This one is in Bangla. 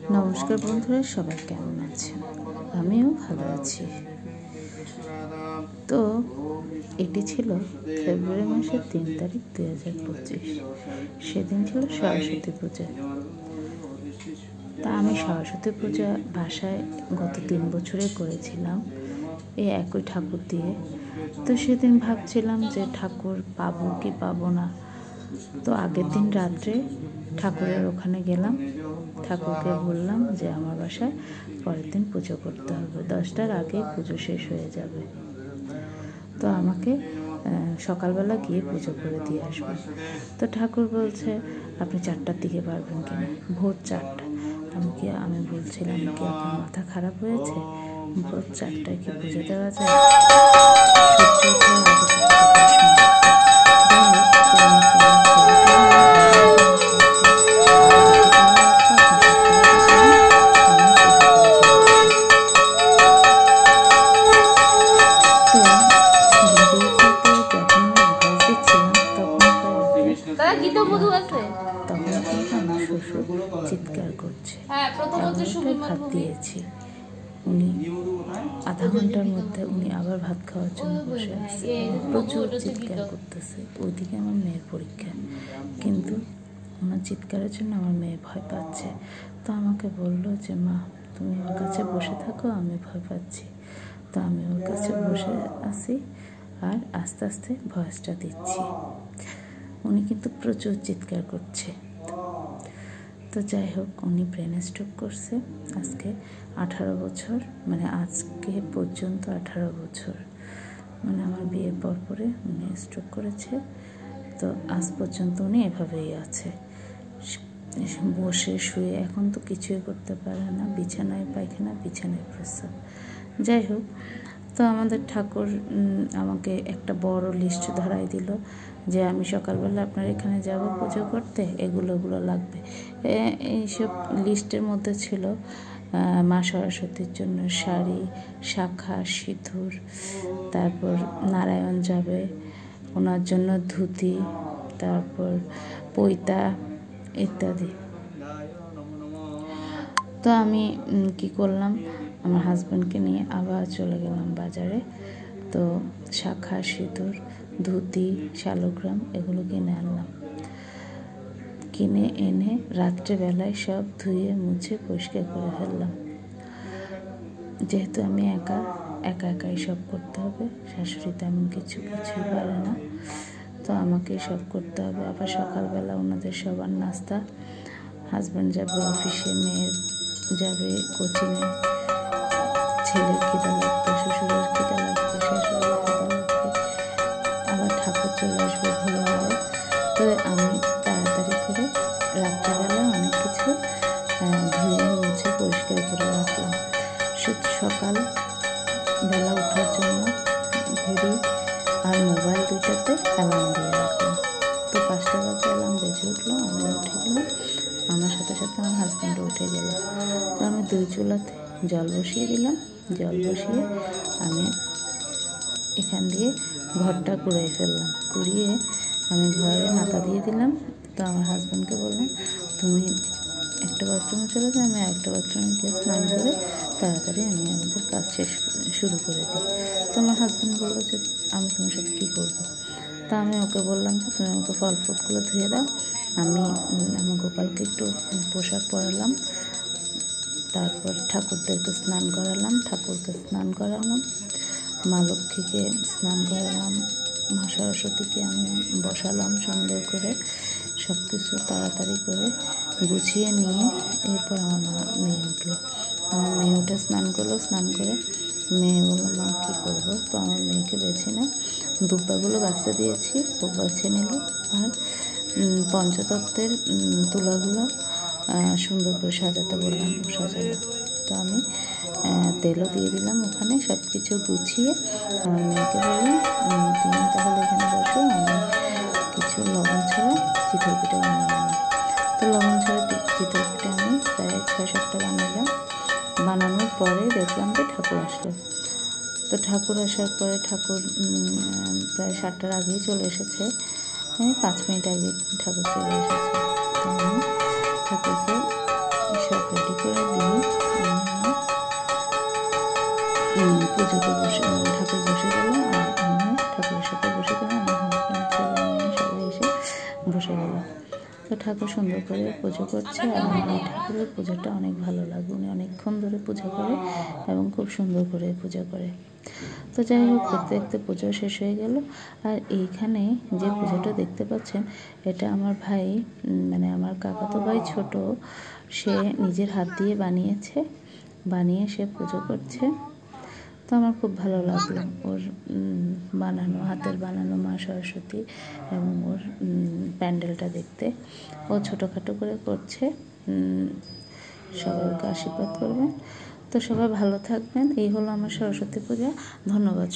নমস্কার বন্ধুরা, সবাই কেমন আছেন? আমিও ভালো আছি। তো এটি ছিল ফেব্রুয়ারি মাসের 3 তারিখ 2025। সেদিন ছিল সরস্বতী পূজা। তা আমি সরস্বতী পূজা বাসায় গত 3 বছরে করেছিলাম এই একই ঠাকুর দিয়ে। তো সেদিন ভাবছিলাম যে ঠাকুর পাবো কি পাবো না। তো আগের দিন রাত্রে ঠাকুরের ওখানে গেলাম, ঠাকুরকে বললাম যে আমার বাসায় পরের দিন পুজো করতে হবে, 10টার আগেই পুজো শেষ হয়ে যাবে, তো আমাকে সকালবেলা গিয়ে পুজো করে দিয়ে আসবে। তো ঠাকুর বলছে আপনি 4টার দিকে পারবেন কিনা, ভোর 4টা। আমি বলছিলাম কি আপনার মাথা খারাপ হয়েছে, ভোর 4টায় কি পুজো দেওয়া যায়? চিৎকার করছে, ভাত দিয়েছি। উনি আধা ঘন্টার মধ্যে উনি আবার ভাত খাওয়ার জন্য বসে আছে, প্রচুর চিৎকার করতেছে। ওইদিকে আমার মেয়ের পরীক্ষা, কিন্তু ওনার চিৎকারের জন্য আমার মেয়ে ভয় পাচ্ছে। তো আমাকে বললো যে মা তুমি ওর কাছে বসে থাকো, আমি ভয় পাচ্ছি। তো আমি ওর কাছে বসে আছি আর আস্তে আস্তে ভয়েসটা দিচ্ছি। উনি কিন্তু প্রচুর চিৎকার করছে। তো যাই হোক, উনি ব্রেন স্ট্রোক করছে আজকে 18 বছর, মানে আজকে পর্যন্ত 18 বছর, মানে আমার বিয়ের পরে উনি স্ট্রোক করেছে। তো আজ পর্যন্ত উনি এভাবেই আছে, বসে শুয়ে, এখন তো কিছুই করতে পারে না, বিছানায় পায়খানা, বিছানায় প্রস্রাব। যাই হোক, তো আমাদের ঠাকুর আমাকে একটা বড় লিস্ট ধরাই দিল যে আমি সকালবেলা আপনার এখানে যাব পুজো করতে, এগুলো লাগবে। এইসব লিস্টের মধ্যে ছিল মা সরস্বতীর জন্য শাড়ি, শাখা, সিঁদুর, তারপর নারায়ণ যাবে ওনার জন্য ধুতি, তারপর পৈতা ইত্যাদি। তো আমি কি করলাম, আমার হাজব্যান্ডকে নিয়ে আবার চলে গেলাম বাজারে। তো শাখা, সিঁদুর, ধুতি, শালগ্রাম এগুলো কিনে আনলাম। কিনে এনে রাত্রেবেলায় সব ধুয়ে মুছে পরিষ্কার করে ফেললাম। যেহেতু আমি একাই সব করতে হবে, শাশুড়ি তেমন কিছুই পারে না, তো আমাকে সব করতে হবে। আবার সকালবেলা ওনাদের সবার নাস্তা, হাজব্যান্ড যাবে অফিসে, মেয়ের যাবে কোচিংয়ে, ছেলের খিদা লাগবে, শ্বশুরের খিদা লাগবে, শাশুড়ির খিদা লাগবে, আবার ঠাকুর চলে আসবে ভোরবেলায়। তো আমি তাড়াতাড়ি করে রাত্রেবেলা অনেক কিছু ধুয়ে মুছে পরিষ্কার করে রাখলাম। সকাল বেলা ওঠার জন্য ঘড়ি আর মোবাইল দুইটাতে অ্যালার্ম দিয়ে রাখলাম। তো 5টা বাজে অ্যালার্ম বেজে উঠলো, আমি উঠে গেলাম, আমার সাথে সাথে আমার হাজব্যান্ডও উঠে গেল। তো আমি 2 চুলাতে জল বসিয়ে দিলাম। জল বসিয়ে আমি এখান দিয়ে ঘরটা কুড়িয়ে ফেললাম। কুড়িয়ে আমি ঘরে মাথা দিয়ে দিলাম। তো আমার হাজব্যান্ডকে বললাম তুমি একটা বাথরুমে চলে যাও, আমি একটা বাথরুমে গিয়ে স্নান করে তাড়াতাড়ি আমি আমাদের কাজ শুরু করে দিই। তো আমার হাজব্যান্ড বললো যে আমি তোমার সাথে কী করবো। তা আমি ওকে বললাম যে তুমি আমাকে ফল ফ্রুটগুলো ধুয়ে দাও। আমি আমার গোপালকে একটু পোশাক পরালাম, তারপর ঠাকুরদেরকে স্নান করালাম, ঠাকুরকে স্নান করালাম, মা লক্ষ্মীকে স্নান করালাম, মা সরস্বতীকে আমি বসালাম সুন্দর করে। সব কিছু তাড়াতাড়ি করে গুছিয়ে নিয়ে এরপর আমার মেয়ে উঠলো। আমার মেয়ে উঠে স্নান করলো। স্নান করে মেয়ে বললো মা কী করবো। তো আমার মেয়েকে বেছে না দুব্বাগুলো বাঁচতে দিয়েছি, ও বেছে নিল। আর পঞ্চতত্ত্বের তুলাগুলো সুন্দর করে সাজাতে বললাম, ও সাজালো। তো আমি তেলও দিয়ে দিলাম ওখানে, সব কিছু গুছিয়ে আমার মেয়েকে বললাম তুমি তাহলে এখানে বসো, আমি কিছু লবণ ছাড়া চিতই পিঠা বানিয়ে আনি। তো লবণ ছাড়া চিতই পিঠা আমি প্রায় 6-7টা বানালাম। বানানোর পরে দেখলাম যে ঠাকুর আসলো। তো ঠাকুর আসার পরে ঠাকুর প্রায় 7টার আগেই চলে এসেছে, 5 মিনিট আগে ঠাকুর চলে এসেছে। তো আমি ঠাকুরকে সব রেডি করে তো ঠাকুর সুন্দর করে পুজো করছে, আর আমার এই ঠাকুরের পুজোটা অনেক ভালো লাগে। উনি অনেকক্ষণ ধরে পূজা করে এবং খুব সুন্দর করে পূজা করে। তো যাই হোক, দেখতে দেখতে পুজো শেষ হয়ে গেল। আর এইখানে যে পুজোটা দেখতে পাচ্ছেন, এটা আমার ভাই, মানে আমার কাকাতো ভাই ছোট, সে নিজের হাত দিয়ে বানিয়ে সে পুজো করছে। তো আমার খুব ভালো লাগলো ওর হাতের বানানো মা সরস্বতী এবং ওর প্যান্ডেলটা দেখতে। ও ছোটোখাটো করে করছে। সবাই ওকে আশীর্বাদ করবেন। তো সবাই ভালো থাকবেন। এই হলো আমার সরস্বতী পূজা। ধন্যবাদ।